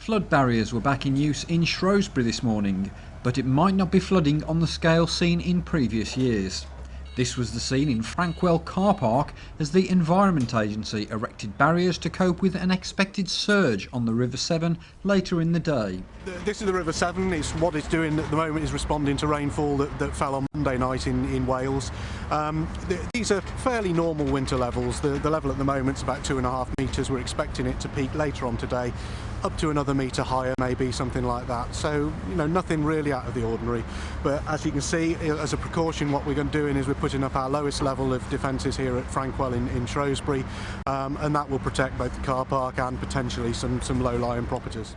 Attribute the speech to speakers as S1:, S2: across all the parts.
S1: Flood barriers were back in use in Shrewsbury this morning, but it might not be flooding on the scale seen in previous years. This was the scene in Frankwell car park as the Environment Agency erected barriers to cope with an expected surge on the River Severn later in the day.
S2: This is the River Severn. What it's doing at the moment is responding to rainfall that fell on Monday night in Wales. These are fairly normal winter levels. The level at the moment is about 2.5 metres. We're expecting it to peak later on today, up to another metre higher, maybe something like that. So, nothing really out of the ordinary. But as you can see, as a precaution, what we're doing is we're putting up our lowest level of defences here at Frankwell in Shrewsbury, and that will protect both the car park and potentially some low-lying properties.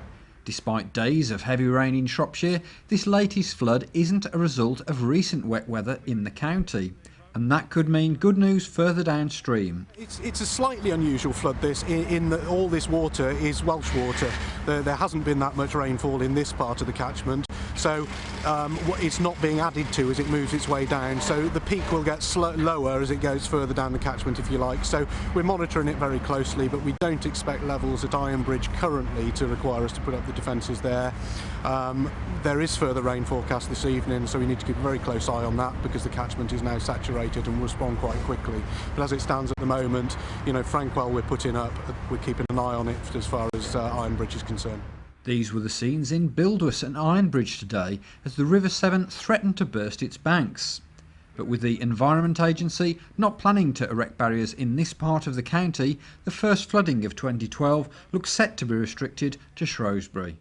S1: Despite days of heavy rain in Shropshire, this latest flood isn't a result of recent wet weather in the county, and that could mean good news further downstream.
S2: It's a slightly unusual flood, this, in that all this water is Welsh water. There hasn't been that much rainfall in this part of the catchment, so it's not being added to as it moves its way down, so the peak will get lower as it goes further down the catchment, if you like. So we're monitoring it very closely, but we don't expect levels at Ironbridge currently to require us to put up the defences there. There is further rain forecast this evening, so we need to keep a very close eye on that because the catchment is now saturated and will respond quite quickly. But as it stands at the moment, Frankwell we're putting up, we're keeping an eye on it as far as Ironbridge is concerned.
S1: These were the scenes in Buildwas and Ironbridge today as the River Severn threatened to burst its banks. But with the Environment Agency not planning to erect barriers in this part of the county, the first flooding of 2012 looks set to be restricted to Shrewsbury.